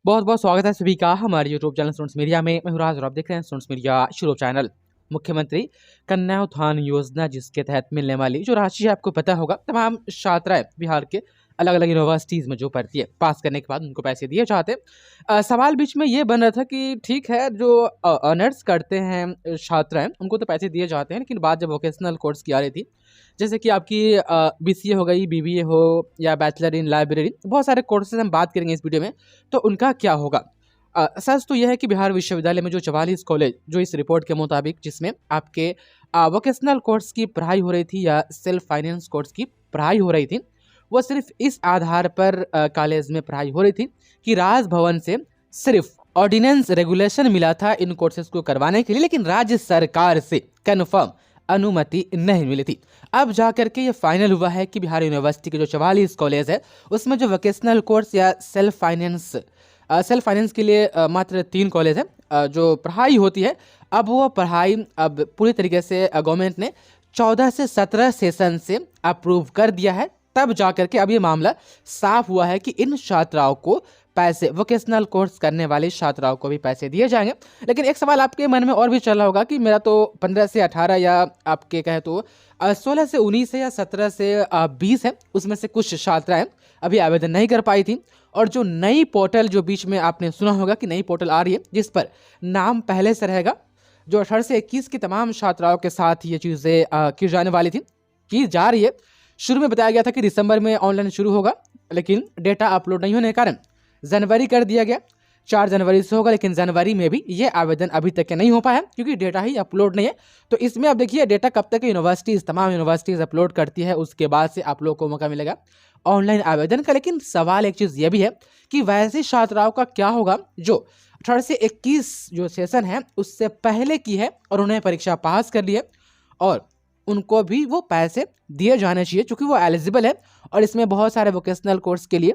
बहुत बहुत स्वागत है सभी का हमारे यूट्यूब चैनल स्टूडेंट्स मीडिया में। मैं हूं राज और आप देख रहे हैं स्टूडेंट्स मीडिया यूट्यूब चैनल। मुख्यमंत्री कन्या उत्थान योजना जिसके तहत मिलने वाली जो राशि है आपको पता होगा, तमाम छात्राएं बिहार के अलग अलग यूनिवर्सिटीज़ में जो पढ़ती है, पास करने के बाद उनको पैसे दिए जाते हैं। सवाल बीच में ये बन रहा था कि ठीक है, जो ऑनर्स करते हैं छात्राएं उनको तो पैसे दिए जाते हैं, लेकिन बात जब वोकेशनल कोर्स की आ रही थी, जैसे कि आपकी बीसीए हो गई, बीबीए हो या बैचलर इन लाइब्रेरी, बहुत सारे कोर्सेज हम बात करेंगे इस वीडियो में। तो उनका क्या होगा? सच तो यह है कि बिहार विश्वविद्यालय में जो 44 कॉलेज जो इस रिपोर्ट के मुताबिक जिसमें आपके वोकेशनल कोर्स की पढ़ाई हो रही थी या सेल्फ फाइनेंस कोर्स की पढ़ाई हो रही थी, वो सिर्फ इस आधार पर कॉलेज में पढ़ाई हो रही थी कि राजभवन से सिर्फ ऑर्डिनेंस रेगुलेशन मिला था इन कोर्सेज को करवाने के लिए, लेकिन राज्य सरकार से कन्फर्म अनुमति नहीं मिली थी। अब जाकर के ये फाइनल हुआ है कि बिहार यूनिवर्सिटी के जो 44 कॉलेज है उसमें जो वोकेशनल कोर्स या सेल्फ फाइनेंस के लिए मात्र 3 कॉलेज है जो पढ़ाई होती है। अब वो पढ़ाई अब पूरी तरीके से गवर्नमेंट ने 14 से 17 सेशन से अप्रूव कर दिया है। तब जाकर के अब ये मामला साफ हुआ है कि इन छात्राओं को पैसे, वोकेशनल कोर्स करने वाली छात्राओं को भी पैसे दिए जाएंगे। लेकिन एक सवाल आपके मन में और भी चल रहा होगा कि मेरा तो 15 से 18 या आपके कहे तो 16 से 19 है या 17 से 20 है, उसमें से कुछ छात्राएं अभी आवेदन नहीं कर पाई थी। और जो नई पोर्टल, जो बीच में आपने सुना होगा कि नई पोर्टल आ रही है जिस पर नाम पहले से रहेगा, जो 18 से 21 की तमाम छात्राओं के साथ ये चीज़ें की जाने वाली थी, की जा रही है। शुरू में बताया गया था कि दिसंबर में ऑनलाइन शुरू होगा, लेकिन डेटा अपलोड नहीं होने के कारण जनवरी कर दिया गया। 4 जनवरी से होगा, लेकिन जनवरी में भी ये आवेदन अभी तक के नहीं हो पाया है क्योंकि डेटा ही अपलोड नहीं है। तो इसमें अब देखिए डेटा कब तक तमाम यूनिवर्सिटीज़ अपलोड करती है, उसके बाद से आप लोगों को मौका मिलेगा ऑनलाइन आवेदन का। लेकिन सवाल एक चीज़ ये भी है कि वैसे छात्राओं का क्या होगा जो 18 से 21 जो सेशन है उससे पहले की है और उन्हें परीक्षा पास कर ली है, और उनको भी वो पैसे दिए जाने चाहिए क्योंकि वो एलिजिबल है और इसमें बहुत सारे वोकेशनल कोर्स के लिए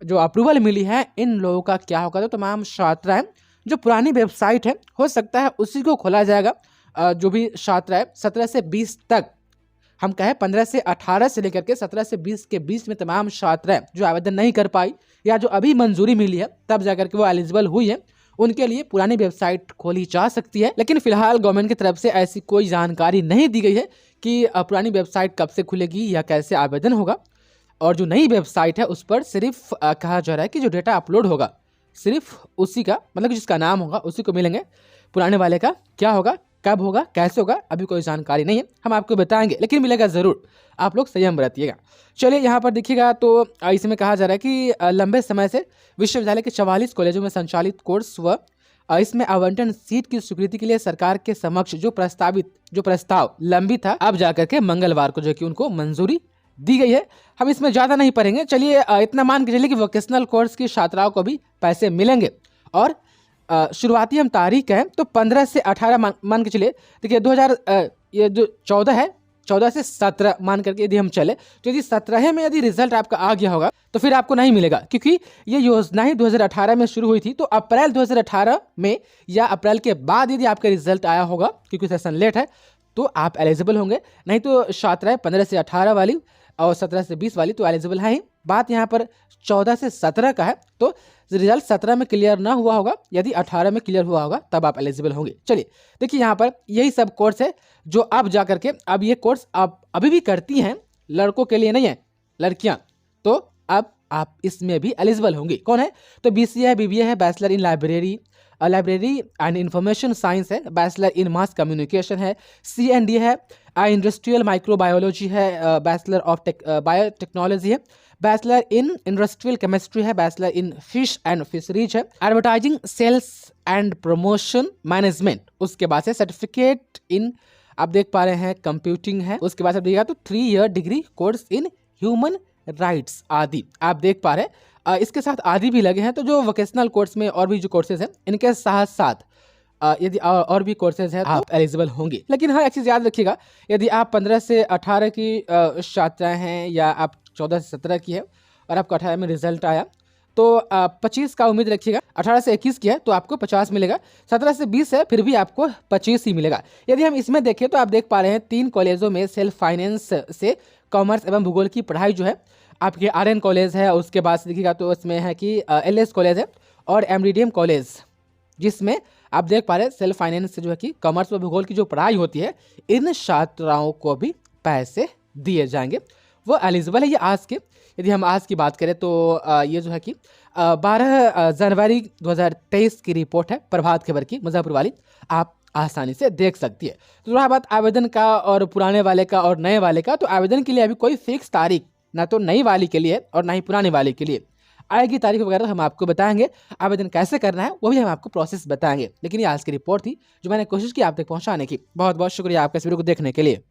जो अप्रूवल मिली है। इन लोगों का क्या होगा? तो तमाम छात्राएं जो पुरानी वेबसाइट है, हो सकता है उसी को खोला जाएगा। जो भी छात्राएं 17 से 20 तक, हम कहें 15 से 18 से लेकर के 17 से 20 के बीच में तमाम छात्राएं जो आवेदन नहीं कर पाई या जो अभी मंजूरी मिली है तब जाकर के वो एलिजिबल हुई है, उनके लिए पुरानी वेबसाइट खोली जा सकती है। लेकिन फिलहाल गवर्नमेंट की तरफ से ऐसी कोई जानकारी नहीं दी गई है कि पुरानी वेबसाइट कब से खुलेगी या कैसे आवेदन होगा। और जो नई वेबसाइट है उस पर सिर्फ कहा जा रहा है कि जो डेटा अपलोड होगा सिर्फ उसी का, मतलब जिसका नाम होगा उसी को मिलेंगे। पुराने वाले का क्या होगा, कब होगा, कैसे होगा, अभी कोई जानकारी नहीं है, हम आपको बताएंगे, लेकिन मिलेगा ज़रूर। आप लोग संयम बरतिएगा। चलिए यहाँ पर देखिएगा तो इसमें कहा जा रहा है कि लंबे समय से विश्वविद्यालय के 44 कॉलेजों में संचालित कोर्स व इसमें आवंटन सीट की स्वीकृति के लिए सरकार के समक्ष जो प्रस्ताव लंबित था, अब जाकर के मंगलवार को जो कि उनको मंजूरी दी गई है। हम इसमें ज़्यादा नहीं पढ़ेंगे, चलिए इतना मान के चलिए कि वोकेशनल कोर्स की छात्राओं को भी पैसे मिलेंगे। और शुरुआती हम तारीख है तो 15 से 18 मान के चलिए। देखिए 2000 ये जो 14 है, 14 से 17 मान करके यदि हम चले तो यदि 17 में यदि रिजल्ट आपका आ गया होगा तो फिर आपको नहीं मिलेगा, क्योंकि ये योजना ही 2018 में शुरू हुई थी। तो अप्रैल 2018 में या अप्रैल के बाद यदि आपका रिजल्ट आया होगा, क्योंकि सेशन लेट है, तो आप एलिजिबल होंगे। नहीं तो छात्राएं 15 से 18 वाली और 17 से 20 वाली तो एलिजिबल है ही। बात यहाँ पर 14 से 17 का है, तो रिजल्ट 17 में क्लियर ना हुआ होगा, यदि 18 में क्लियर हुआ होगा तब आप एलिजिबल होंगे। चलिए देखिए यहाँ पर यही सब कोर्स है जो अब जा करके, अब ये कोर्स आप अभी भी करती हैं, लड़कों के लिए नहीं है, लड़कियाँ, तो अब आप इसमें भी एलिजिबल होंगी। कौन है? तो बीसीए है, बीबीए है, bachelor in library and information science है, बैचलर इन मास कम्युनिकेशन है, CND है, इंडस्ट्रियल माइक्रोबायोलॉजी है, बैचलर ऑफ बायोटेक्नोलॉजी है, बैचलर इन इंडस्ट्रियल केमिस्ट्री है, bachelor in fish and fisheries है, advertising sales and promotion management, उसके बाद से सर्टिफिकेट इन, आप देख पा रहे हैं, कंप्यूटिंग है, उसके बाद से देखिएगा तो 3 year degree course in human rights आदि आप देख पा रहे हैं। इसके साथ आदि भी लगे हैं। तो जो वोकेशनल कोर्स में और भी जो कोर्सेज हैं इनके साथ साथ यदि और भी कोर्सेज हैं तो आप एलिजिबल होंगे। लेकिन हाँ, एक चीज़ याद रखिएगा, यदि आप 15 से 18 की छात्राएं हैं या आप 14 से 17 की है और आपका 18 में रिजल्ट आया तो 25 का उम्मीद रखिएगा। 18 से 21 की है तो आपको 50 मिलेगा, 17 से 20 है फिर भी आपको 25 ही मिलेगा। यदि हम इसमें देखें तो आप देख पा रहे हैं 3 कॉलेजों में सेल्फ फाइनेंस से कॉमर्स एवं भूगोल की पढ़ाई जो है आपके RN कॉलेज है, उसके बाद से देखिएगा तो इसमें है कि LS कॉलेज है और MDDM कॉलेज, जिसमें आप देख पा रहे हैं सेल्फ फाइनेंस से जो है कि कॉमर्स व भूगोल की जो पढ़ाई होती है, इन छात्राओं को भी पैसे दिए जाएंगे, वो एलिजिबल है ये आज के। यदि हम आज की बात करें तो ये जो है कि 12 जनवरी 2023 की रिपोर्ट है प्रभात खबर की, मुजफ्फरपुर वाली, आप आसानी से देख सकती है। तो रहा बात आवेदन का और पुराने वाले का और नए वाले का, तो आवेदन के लिए अभी कोई फिक्स तारीख ना तो नई वाली के लिए और ना ही पुराने वाले के लिए आएगी, तारीख वगैरह हम आपको बताएंगे। आवेदन कैसे करना है वो भी हम आपको प्रोसेस बताएंगे। लेकिन ये आज की रिपोर्ट थी जो मैंने कोशिश की आप तक पहुंचाने की। बहुत बहुत शुक्रिया आपका इस वीडियो को देखने के लिए।